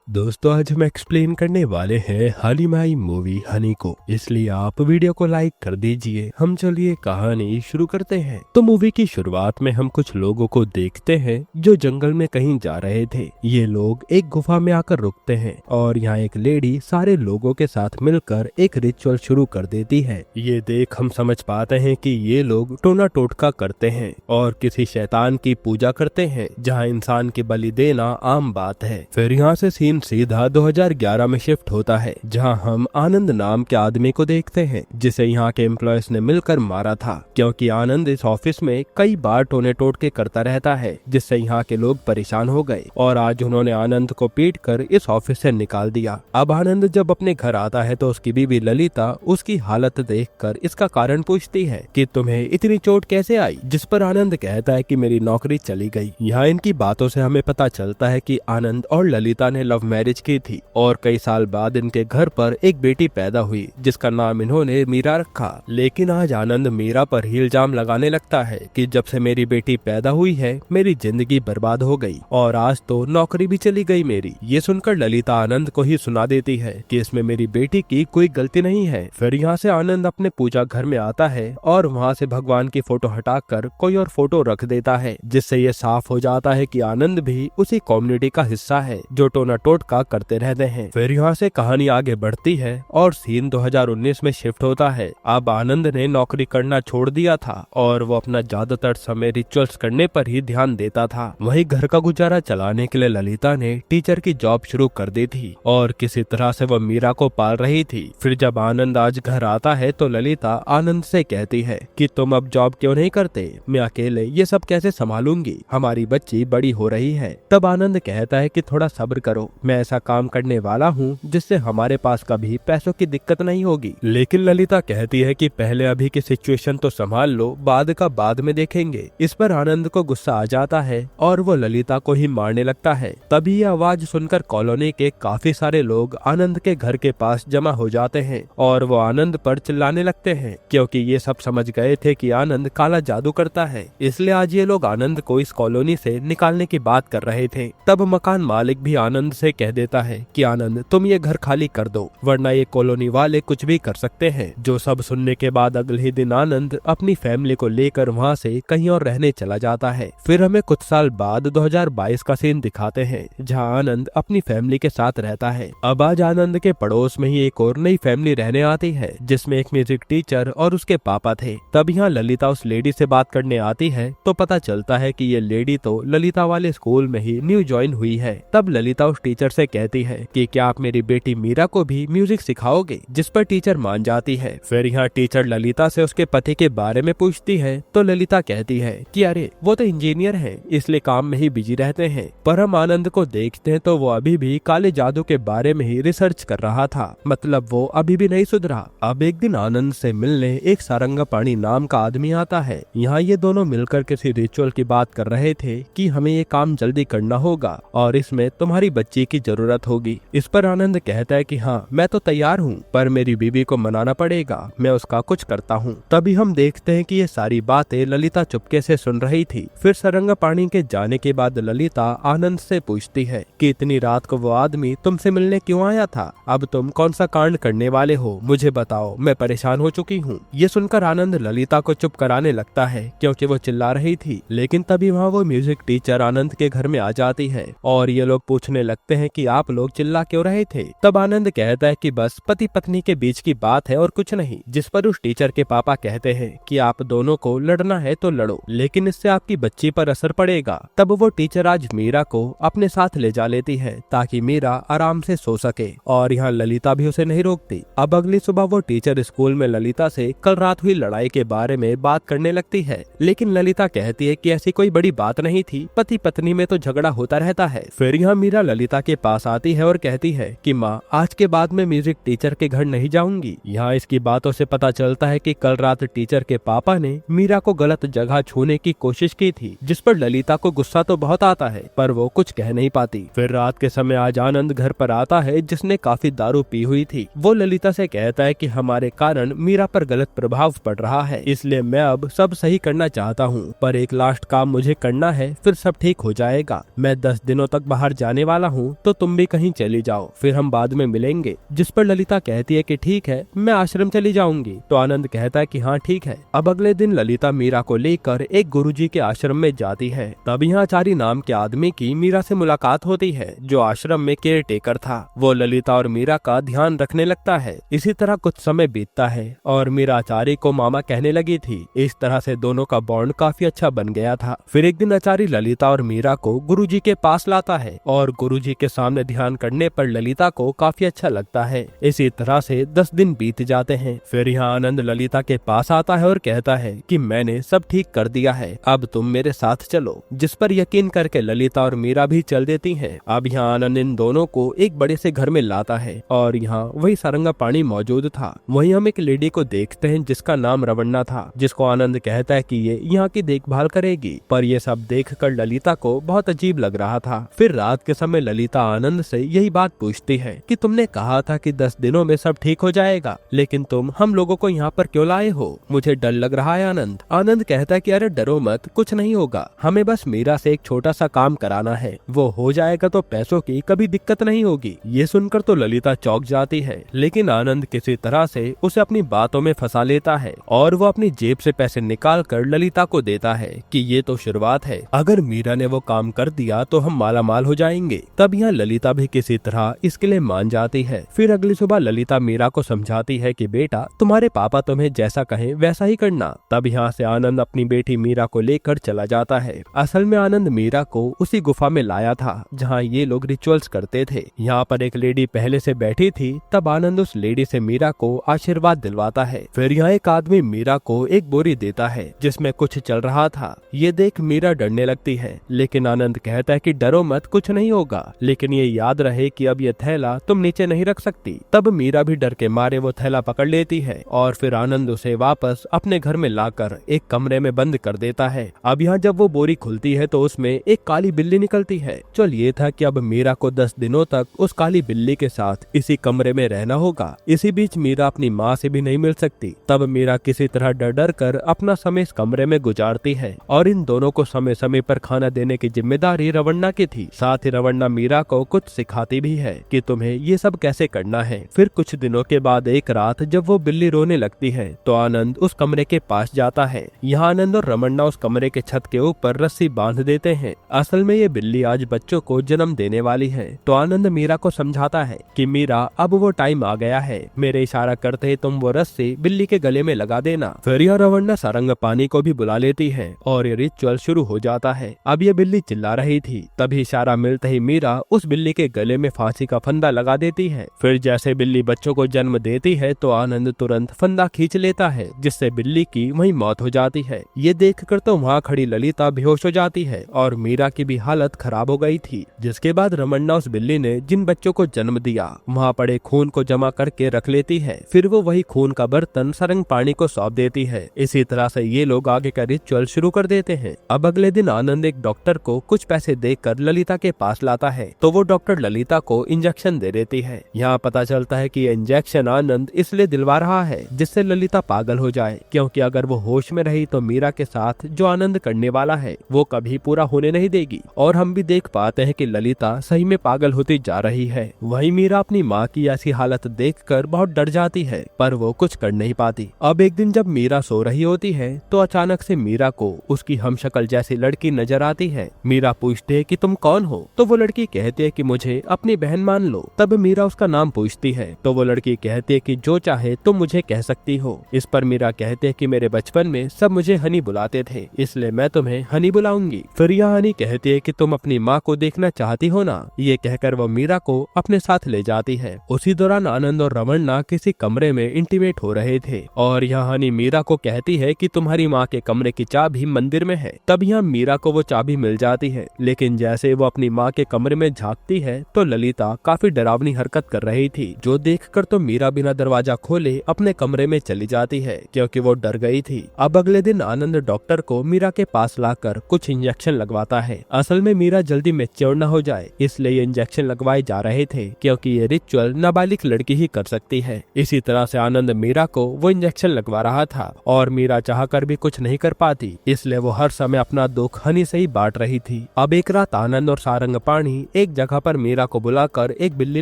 दोस्तों आज हम एक्सप्लेन करने वाले हैं हाल ही में आई मूवी हनी को, इसलिए आप वीडियो को लाइक कर दीजिए। हम चलिए कहानी शुरू करते हैं। तो मूवी की शुरुआत में हम कुछ लोगों को देखते हैं जो जंगल में कहीं जा रहे थे। ये लोग एक गुफा में आकर रुकते हैं और यहाँ एक लेडी सारे लोगों के साथ मिलकर एक रिचुअल शुरू कर देती है। ये देख हम समझ पाते हैं कि ये लोग टोना टोटका करते हैं और किसी शैतान की पूजा करते हैं जहाँ इंसान की बलि देना आम बात है। फिर यहाँ से सीन सीधा 2011 में शिफ्ट होता है जहां हम आनंद नाम के आदमी को देखते हैं जिसे यहाँ के एम्प्लॉयज ने मिलकर मारा था, क्योंकि आनंद इस ऑफिस में कई बार टोने टोटके करता रहता है जिससे यहाँ के लोग परेशान हो गए और आज उन्होंने आनंद को पीट कर इस ऑफिस से निकाल दिया। अब आनंद जब अपने घर आता है तो उसकी बीवी ललिता उसकी हालत देखकर इसका कारण पूछती है कि तुम्हें इतनी चोट कैसे आई, जिस पर आनंद कहता है कि मेरी नौकरी चली गई। यहाँ इनकी बातों से हमें पता चलता है कि आनंद और ललिता ने लव मैरिज की थी और कई साल बाद इनके घर पर एक बेटी पैदा हुई जिसका नाम इन्होंने मीरा रखा। लेकिन आज आनंद मीरा पर ही इल्जाम लगाने लगता है कि जब से मेरी बेटी पैदा हुई है मेरी जिंदगी बर्बाद हो गई और आज तो नौकरी भी चली गई मेरी। ये सुनकर ललिता आनंद को ही सुना देती है कि इसमें मेरी बेटी की कोई गलती नहीं है। फिर यहाँ से आनंद अपने पूजा घर में आता है और वहाँ से भगवान की फोटो हटाकर कोई और फोटो रख देता है, जिससे ये साफ हो जाता है कि आनंद भी उसी कम्युनिटी का हिस्सा है जो टोना टोटका करते रहते हैं। फिर यहाँ से कहानी आगे बढ़ती है और सीन 2019 में शिफ्ट होता है। अब आनंद ने नौकरी करना छोड़ दिया था और वो अपना ज्यादातर समय रिचुअल्स करने पर ही ध्यान देता था। वहीं घर का गुजारा चलाने के लिए ललिता ने टीचर की जॉब शुरू कर दी थी और किसी तरह से वो मीरा को पाल रही थी। फिर जब आनंद आज घर आता है तो ललिता आनंद से कहती है कि तुम अब जॉब क्यों नहीं करते, मैं अकेले ये सब कैसे संभालूंगी, हमारी बच्ची बड़ी हो रही है। तब आनंद कहता है कि थोड़ा सब्र करो, मैं ऐसा काम करने वाला हूँ जिससे हमारे पास कभी पैसों की दिक्कत नहीं होगी। लेकिन ललिता कहती है कि पहले अभी की सिचुएशन तो संभाल लो, बाद का बाद में देखेंगे। इस पर आनंद को गुस्सा आ जाता है और वो ललिता को ही मारने लगता है। तभी ये आवाज सुनकर कॉलोनी के काफी सारे लोग आनंद के घर के पास जमा हो जाते हैं और वो आनंद पर चिल्लाने लगते हैं, क्योंकि ये सब समझ गए थे कि आनंद काला जादू करता है। इसलिए आज ये लोग आनंद को इस कॉलोनी से निकालने की बात कर रहे थे। तब मकान मालिक भी आनंद से कह देता है कि आनंद तुम ये घर खाली कर दो, वरना ये कॉलोनी वाले कुछ भी कर सकते हैं। जो सब सुनने के बाद अगले ही दिन आनंद अपनी फैमिली को लेकर वहाँ से कहीं और रहने चला जाता है। फिर हमें कुछ साल बाद 2022 का सीन दिखाते हैं जहाँ आनंद अपनी फैमिली के साथ रहता है। अब आज आनंद के पड़ोस में ही एक और नई फैमिली रहने आती है जिसमें एक म्यूजिक टीचर और उसके पापा थे। तब यहाँ ललिता उस लेडी से बात करने आती है तो पता चलता है कि ये लेडी तो ललिता वाले स्कूल में ही न्यू ज्वाइन हुई है। तब ललिता उस टीचर से कहती है कि क्या आप मेरी बेटी मीरा को भी म्यूजिक सिखाओगे, जिस पर टीचर मान जाती है। फिर यहाँ टीचर ललिता से उसके पति के बारे में पूछती है तो ललिता कहती है कि अरे वो तो इंजीनियर हैं, इसलिए काम में ही बिजी रहते हैं। पर हम आनंद को देखते हैं तो वो अभी भी काले जादू के बारे में ही रिसर्च कर रहा था, मतलब वो अभी भी नहीं सुधरा। अब एक दिन आनंद से मिलने एक सारंगापाणी नाम का आदमी आता है। यहाँ ये दोनों मिलकर किसी रिचुअल की बात कर रहे थे कि हमें ये काम जल्दी करना होगा और इसमें तुम्हारी बच्ची की जरूरत होगी। इस पर आनंद कहता है कि हाँ मैं तो तैयार हूँ, पर मेरी बीवी को मनाना पड़ेगा, मैं उसका कुछ करता हूँ। तभी हम देखते हैं कि ये सारी बातें ललिता चुपके से सुन रही थी। फिर सारंगापाणी के जाने के बाद ललिता आनंद से पूछती है कि इतनी रात को वो आदमी तुमसे मिलने क्यों आया था, अब तुम कौन सा कांड करने वाले हो, मुझे बताओ, मैं परेशान हो चुकी हूँ। ये सुनकर आनंद ललिता को चुप कराने लगता है क्योंकि वो चिल्ला रही थी। लेकिन तभी वहाँ वो म्यूजिक टीचर आनंद के घर में आ जाती है और ये लोग पूछने लगते हैं कि आप लोग चिल्ला क्यों रहे थे। तब आनंद कहता है कि बस पति पत्नी के बीच की बात है और कुछ नहीं। जिस पर उस टीचर के पापा कहते हैं कि आप दोनों को लड़ना है तो लड़ो, लेकिन इससे आपकी बच्ची पर असर पड़ेगा। तब वो टीचर आज मीरा को अपने साथ ले जा लेती है ताकि मीरा आराम से सो सके और यहाँ ललिता भी उसे नहीं रोकती। अब अगली सुबह वो टीचर स्कूल में ललिता से कल रात हुई लड़ाई के बारे में बात करने लगती है, लेकिन ललिता कहती है कि ऐसी कोई बड़ी बात नहीं थी, पति पत्नी में तो झगड़ा होता रहता है। फिर यहाँ मीरा ललिता के पास आती है और कहती है कि माँ आज के बाद मैं म्यूजिक टीचर के घर नहीं जाऊंगी। यहाँ इसकी बातों से पता चलता है कि कल रात टीचर के पापा ने मीरा को गलत जगह छूने की कोशिश की थी, जिस पर ललिता को गुस्सा तो बहुत आता है पर वो कुछ कह नहीं पाती। फिर रात के समय आज आनंद घर पर आता है जिसने काफी दारू पी हुई थी। वो ललिता से कहता है कि हमारे कारण मीरा पर गलत प्रभाव पड़ रहा है, इसलिए मैं अब सब सही करना चाहता हूँ, पर एक लास्ट काम मुझे करना है, फिर सब ठीक हो जाएगा। मैं 10 दिनों तक बाहर जाने वाला हूँ तो तुम भी कहीं चली जाओ, फिर हम बाद में मिलेंगे। जिस पर ललिता कहती है कि ठीक है, मैं आश्रम चली जाऊंगी। तो आनंद कहता है कि हाँ ठीक है। अब अगले दिन ललिता मीरा को लेकर एक गुरुजी के आश्रम में जाती है। तब यहाँ आचार्य नाम के आदमी की मीरा से मुलाकात होती है, जो आश्रम में केयर टेकर था। वो ललिता और मीरा का ध्यान रखने लगता है। इसी तरह कुछ समय बीतता है और मीरा आचार्य को मामा कहने लगी थी। इस तरह से दोनों का बॉन्ड काफी अच्छा बन गया था। फिर एक दिन आचार्य ललिता और मीरा को गुरुजी के पास लाता है और गुरुजी के सामने ध्यान करने पर ललिता को काफी अच्छा लगता है। इसी तरह से 10 दिन बीत जाते हैं। फिर यहाँ आनंद ललिता के पास आता है और कहता है कि मैंने सब ठीक कर दिया है, अब तुम मेरे साथ चलो। जिस पर यकीन करके ललिता और मीरा भी चल देती हैं। अब यहाँ आनंद इन दोनों को एक बड़े से घर में लाता है और यहाँ वही सारंगा पानी मौजूद था। वहीं हम एक लेडी को देखते हैं जिसका नाम रवन्ना था, जिसको आनंद कहता है कि ये यहाँ की देखभाल करेगी। पर ये सब देखकर ललिता को बहुत अजीब लग रहा था। फिर रात के समय ललिता आनंद से यही बात पूछती है कि तुमने कहा था कि 10 दिनों में सब ठीक हो जाएगा, लेकिन तुम हम लोगों को यहाँ पर क्यों लाए हो? मुझे डर लग रहा है। आनंद कहता है कि अरे डरो मत, कुछ नहीं होगा, हमें बस मीरा से एक छोटा सा काम कराना है, वो हो जाएगा तो पैसों की कभी दिक्कत नहीं होगी। ये सुनकर तो ललिता चौंक जाती है, लेकिन आनंद किसी तरह से उसे अपनी बातों में फंसा लेता है और वो अपनी जेब से पैसे निकाल कर ललिता को देता है कि ये तो शुरुआत है, अगर मीरा ने वो काम कर दिया तो हम माला माल हो जाएंगे। तब यहाँ ललिता भी किसी तरह इसके लिए मान जाती है। फिर अगली सुबह ललिता मीरा को समझाती है कि बेटा, तुम्हारे पापा तुम्हें जैसा कहें वैसा ही करना। तब यहाँ से आनंद अपनी बेटी मीरा को लेकर चला जाता है। असल में आनंद मीरा को उसी गुफा में लाया था जहाँ ये लोग रिचुअल्स करते थे। यहाँ पर एक लेडी पहले से बैठी थी। तब आनंद उस लेडी से मीरा को आशीर्वाद दिलवाता है। फिर यहाँ एक आदमी मीरा को एक बोरी देता है जिसमें कुछ चल रहा था। ये देख मीरा डरने लगती है, लेकिन आनंद कहता है कि डरो मत, कुछ नहीं होगा, लेकिन ये याद रहे कि अब ये थैला तुम नीचे नहीं रख सकती। तब मीरा भी डर के मारे वो थैला पकड़ लेती है और फिर आनंद उसे वापस अपने घर में लाकर एक कमरे में बंद कर देता है। अब यहाँ जब वो बोरी खुलती है तो उसमें एक काली बिल्ली निकलती है। चल ये था कि अब मीरा को 10 दिनों तक उस काली बिल्ली के साथ इसी कमरे में रहना होगा। इसी बीच मीरा अपनी माँ से भी नहीं मिल सकती। तब मीरा किसी तरह डर डर कर अपना समय इस कमरे में गुजारती है और इन दोनों को समय समय पर खाना देने की जिम्मेदारी रवन्ना की थी। साथ ही रवन्ना मीरा को कुछ सिखाती भी है कि तुम्हें ये सब कैसे करना है। फिर कुछ दिनों के बाद एक रात जब वो बिल्ली रोने लगती है तो आनंद उस कमरे के पास जाता है। यहाँ आनंद और रमन्ना उस कमरे के छत के ऊपर रस्सी बांध देते हैं। असल में ये बिल्ली आज बच्चों को जन्म देने वाली है। तो आनंद मीरा को समझाता है कि मीरा, अब वो टाइम आ गया है, मेरे इशारा करते तुम वो रस्सी बिल्ली के गले में लगा देना। फिर यह रवन्ना सारंग पानी को भी बुला लेती है और ये रिचुअल शुरू हो जाता है। अब ये बिल्ली चिल्ला रही थी। तभी इशारा मिलते ही मीरा उस बिल्ली के गले में फांसी का फंदा लगा देती है। फिर जैसे बिल्ली बच्चों को जन्म देती है तो आनंद तुरंत फंदा खींच लेता है, जिससे बिल्ली की वहीं मौत हो जाती है। ये देखकर तो वहाँ खड़ी ललिता बेहोश हो जाती है और मीरा की भी हालत खराब हो गई थी। जिसके बाद रमन्ना उस बिल्ली ने जिन बच्चों को जन्म दिया वहाँ पड़े खून को जमा करके रख लेती है। फिर वो वही खून का बर्तन सारंग पानी को सौंप देती है। इसी तरह से ये लोग आगे का रिचुअल शुरू कर देते हैं। अब अगले दिन आनंद एक डॉक्टर को कुछ पैसे देकर ललिता के पास लाता है तो वो डॉक्टर ललिता को इंजेक्शन दे देती है। यहाँ पता चलता है कि ये इंजेक्शन आनंद इसलिए दिलवा रहा है जिससे ललिता पागल हो जाए, क्योंकि अगर वो होश में रही तो मीरा के साथ जो आनंद करने वाला है वो कभी पूरा होने नहीं देगी। और हम भी देख पाते हैं कि ललिता सही में पागल होती जा रही है। वहीं मीरा अपनी माँ की ऐसी हालत देखकर बहुत डर जाती है, पर वो कुछ कर नहीं पाती। अब एक दिन जब मीरा सो रही होती है तो अचानक से मीरा को उसकी हमशक्ल जैसी लड़की नजर आती है। मीरा पूछती है कि तुम कौन हो? तो वो लड़की कहती है कि मुझे अपनी बहन मान लो। तब मीरा उसका नाम पूछती है तो वो लड़की कहती है कि जो चाहे तुम मुझे कह सकती हो। इस पर मीरा कहती है कि मेरे बचपन में सब मुझे हनी बुलाते थे, इसलिए मैं तुम्हें हनी बुलाऊंगी। फिर यह हनी कहती है कि तुम अपनी माँ को देखना चाहती हो ना। ये कहकर वो मीरा को अपने साथ ले जाती है। उसी दौरान आनंद और रमन्ना किसी कमरे में इंटीमेट हो रहे थे और यह हनी मीरा को कहती है कि तुम्हारी माँ के कमरे की चाबी मंदिर में है। तब यहाँ मीरा को वो चाबी मिल जाती है, लेकिन जैसे वो अपनी माँ के कमरे में झांकती है तो ललिता काफी डरावनी हरकत कर रही थी, जो देखकर तो मीरा बिना दरवाजा खोले अपने कमरे में चली जाती है क्योंकि वो डर गई थी। अब अगले दिन आनंद डॉक्टर को मीरा के पास लाकर कुछ इंजेक्शन लगवाता है। असल में मीरा जल्दी मैच्योर न हो जाए इसलिए ये इंजेक्शन लगवाए जा रहे थे, क्योंकि ये रिचुअल नाबालिग लड़की ही कर सकती है। इसी तरह से आनंद मीरा को वो इंजेक्शन लगवा रहा था और मीरा चाहकर भी कुछ नहीं कर पाती, इसलिए वो हर समय अपना दुख हनी से ही बांट रही थी। अब एक रात आनंद और सारंग पानी एक एक जगह पर मीरा को बुलाकर एक बिल्ली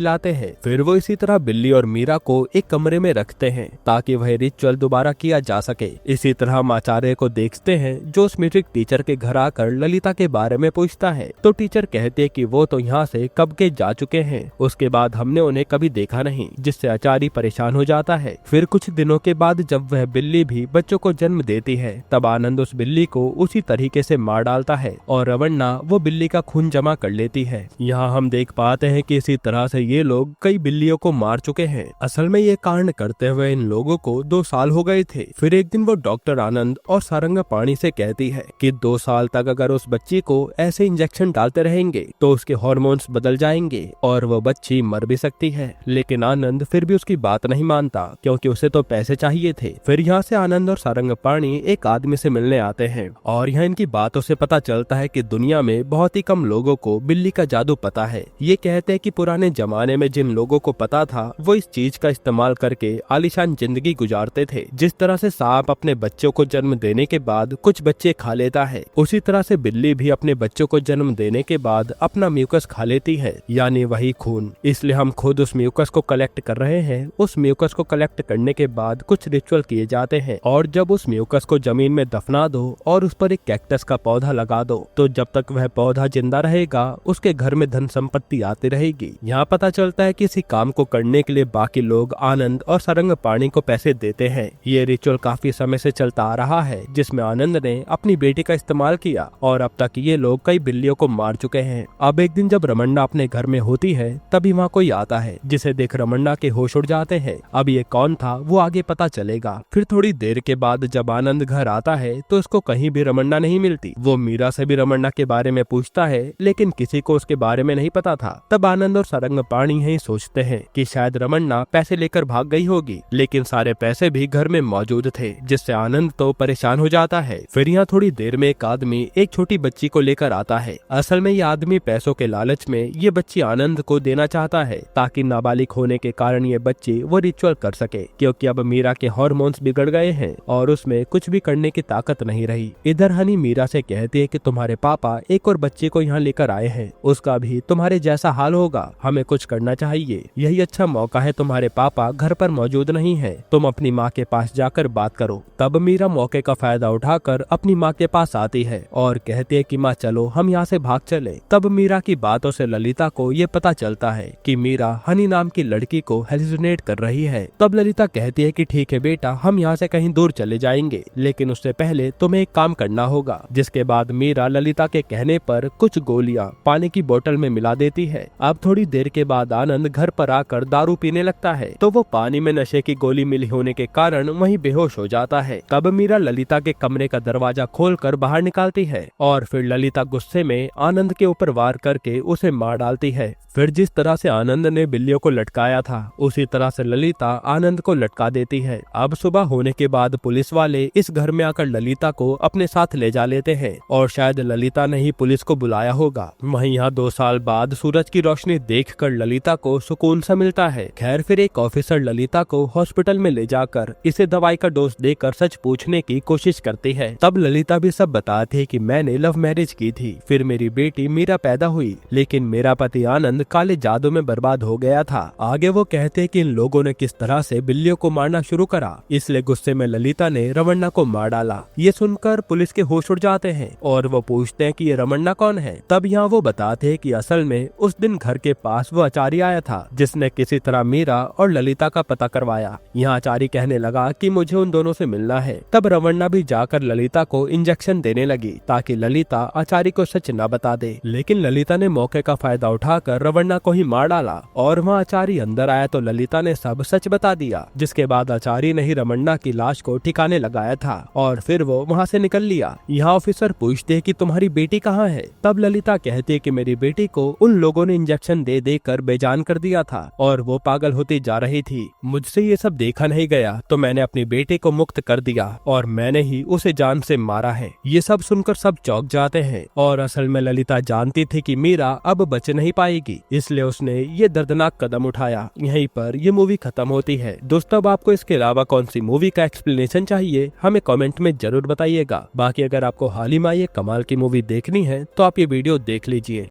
लाते हैं। फिर वो इसी तरह बिल्ली और मीरा को एक कमरे में रखते हैं ताकि वह रिचुअल दोबारा किया जा सके। इसी तरह हम आचार्य को देखते हैं जो उस म्यूजिक टीचर के घर आकर ललिता के बारे में पूछता है, तो टीचर कहते हैं कि वो तो यहाँ से कब के जा चुके हैं, उसके बाद हमने उन्हें कभी देखा नहीं, जिससे आचार्य परेशान हो जाता है। फिर कुछ दिनों के बाद जब वह बिल्ली भी बच्चों को जन्म देती है, तब आनंद उस बिल्ली को उसी तरीके से मार डालता है और रमन्ना वो बिल्ली का खून जमा कर लेती है। यहाँ हम देख पाते हैं कि इसी तरह से ये लोग कई बिल्लियों को मार चुके हैं। असल में ये कांड करते हुए इन लोगों को 2 साल हो गए थे। फिर एक दिन वो डॉक्टर आनंद और सारंगपाणी से कहती है कि 2 साल तक अगर उस बच्ची को ऐसे इंजेक्शन डालते रहेंगे तो उसके हार्मोन्स बदल जाएंगे और वो बच्ची मर भी सकती है। लेकिन आनंद फिर भी उसकी बात नहीं मानता क्योंकि उसे तो पैसे चाहिए थे। फिर यहाँ से आनंद और सारंगपाणी एक आदमी से मिलने आते हैं और यहाँ इनकी बातों से पता चलता है कि दुनिया में बहुत ही कम लोगों को बिल्ली का जादू पता है। ये कहते हैं कि पुराने जमाने में जिन लोगों को पता था वो इस चीज का इस्तेमाल करके आलीशान जिंदगी गुजारते थे। जिस तरह से सांप अपने बच्चों को जन्म देने के बाद कुछ बच्चे खा लेता है, उसी तरह से बिल्ली भी अपने बच्चों को जन्म देने के बाद अपना म्यूकस खा लेती है, यानी वही खून। इसलिए हम खुद उस म्यूकस को कलेक्ट कर रहे हैं। उस म्यूकस को कलेक्ट करने के बाद कुछ रिचुअल किए जाते हैं और जब उस म्यूकस को जमीन में दफना दो और उस पर एक कैक्टस का पौधा लगा दो, तो जब तक वह पौधा जिंदा रहेगा उसके घर में धन संपत्ति आती रहेगी। यहाँ पता चलता है कि इसी काम को करने के लिए बाकी लोग आनंद और सारंगपाणी को पैसे देते हैं। ये रिचुअल काफी समय से चलता आ रहा है, जिसमें आनंद ने अपनी बेटी का इस्तेमाल किया और अब तक ये लोग कई बिल्लियों को मार चुके हैं। अब एक दिन जब रमन्ना अपने घर में होती है तभी वहाँ कोई आता है, जिसे देख रमन्ना के होश उड़ जाते हैं। अब ये कौन था वो आगे पता चलेगा। फिर थोड़ी देर के बाद जब आनंद घर आता है तो उसको कहीं भी रमन्ना नहीं मिलती। वो मीरा से भी रमन्ना के बारे में पूछता है, लेकिन किसी को उसके बारे में नहीं पता था। तब आनंद और सारंगपाणी यही सोचते हैं कि शायद रमन्ना पैसे लेकर भाग गई होगी, लेकिन सारे पैसे भी घर में मौजूद थे, जिससे आनंद तो परेशान हो जाता है। फिर यहाँ थोड़ी देर में एक आदमी एक छोटी बच्ची को लेकर आता है। असल में ये आदमी पैसों के लालच में ये बच्ची आनंद को देना चाहता है ताकि नाबालिग होने के कारण ये बच्ची वो रिचुअल कर सके, क्योंकि अब मीरा के हार्मोन्स बिगड़ गए हैं और उसमें कुछ भी करने की ताकत नहीं रही। इधर हनी मीरा से कहती है कि तुम्हारे पापा एक और बच्चे को यहाँ लेकर आए हैं, उसका भी तुम्हारे जैसा हाल होगा, हमें कुछ करना चाहिए। यही अच्छा मौका है, तुम्हारे पापा घर पर मौजूद नहीं है, तुम अपनी माँ के पास जाकर बात करो। तब मीरा मौके का फायदा उठाकर अपनी माँ के पास आती है और कहती है कि माँ चलो हम यहाँ से भाग चले। तब मीरा की बातों से ललिता को ये पता चलता है कि मीरा हनी नाम की लड़की को हेलुसिनेट कर रही है। तब ललिता कहती है कि ठीक है बेटा, हम यहाँ से कहीं दूर चले जाएंगे, लेकिन उससे पहले तुम्हें एक काम करना होगा। जिसके बाद मीरा ललिता के कहने पर कुछ गोलियां पानी की बोतल में मिला देती है। अब थोड़ी देर के बाद आनंद घर पर आकर दारू पीने लगता है, तो वो पानी में नशे की गोली मिली होने के कारण वहीं बेहोश हो जाता है। तब मीरा ललिता के कमरे का दरवाजा खोलकर बाहर निकालती है और फिर ललिता गुस्से में आनंद के ऊपर वार करके उसे मार डालती है। फिर जिस तरह से आनंद ने बिल्लियों को लटकाया था, उसी तरह से ललिता आनंद को लटका देती है। अब सुबह होने के बाद पुलिस वाले इस घर में आकर ललिता को अपने साथ ले जा लेते हैं और शायद ललिता ने ही पुलिस को बुलाया होगा। वहीं यहाँ 2 साल बाद सूरज की रोशनी देखकर ललिता को सुकून सा मिलता है। खैर फिर एक ऑफिसर ललिता को हॉस्पिटल में ले जाकर इसे दवाई का डोज देकर सच पूछने की कोशिश करती है। तब ललिता भी सब बताती है कि मैंने लव मैरिज की थी, फिर मेरी बेटी मीरा पैदा हुई, लेकिन मेरा पति आनंद काले जादू में बर्बाद हो गया था। आगे वो कहते हैं कि इन लोगों ने किस तरह से बिल्लियों को मारना शुरू करा, इसलिए गुस्से में ललिता ने रमन्ना को मार डाला। ये सुनकर पुलिस के होश उड़ जाते हैं और वो पूछते हैं कि ये रमन्ना कौन है। तब यहाँ वो बताते हैं कि असल में उस दिन घर के पास वो आचार्य आया था, जिसने किसी तरह मीरा और ललिता का पता करवाया। यहाँ आचार्य कहने लगा कि मुझे उन दोनों से मिलना है। तब रमन्ना भी जाकर ललिता को इंजेक्शन देने लगी ताकि ललिता आचार्य को सच न बता दे, लेकिन ललिता ने मौके का फायदा उठाकर रमन्ना को ही मार डाला और वहाँ आचार्य अंदर आया तो ललिता ने सब सच बता दिया। जिसके बाद आचार्य ने ही रमन्ना की लाश को ठिकाने लगाया था और फिर वो वहाँ से निकल लिया। यहाँ ऑफिसर पूछते हैं कि तुम्हारी बेटी कहाँ है। तब ललिता कहती है कि मेरी बेटी को उन लोगों ने इंजेक्शन दे देकर बेजान कर दिया था और वो पागल होती जा रही थी। मुझसे ये सब देखा नहीं गया तो मैंने अपनी बेटी को मुक्त कर दिया और मैंने ही उसे जान से मारा है। ये सब सुनकर सब चौंक जाते हैं और असल में ललिता जानती थी कि मीरा अब बच नहीं पाएगी, इसलिए उसने ये दर्दनाक कदम उठाया। यहीं पर ये मूवी खत्म होती है। दोस्तों अब आपको इसके अलावा कौन सी मूवी का एक्सप्लेनेशन चाहिए हमें कमेंट में जरूर बताइएगा। बाकी अगर आपको हाल ही में ये कमाल की मूवी देखनी है तो आप ये वीडियो देख लीजिए।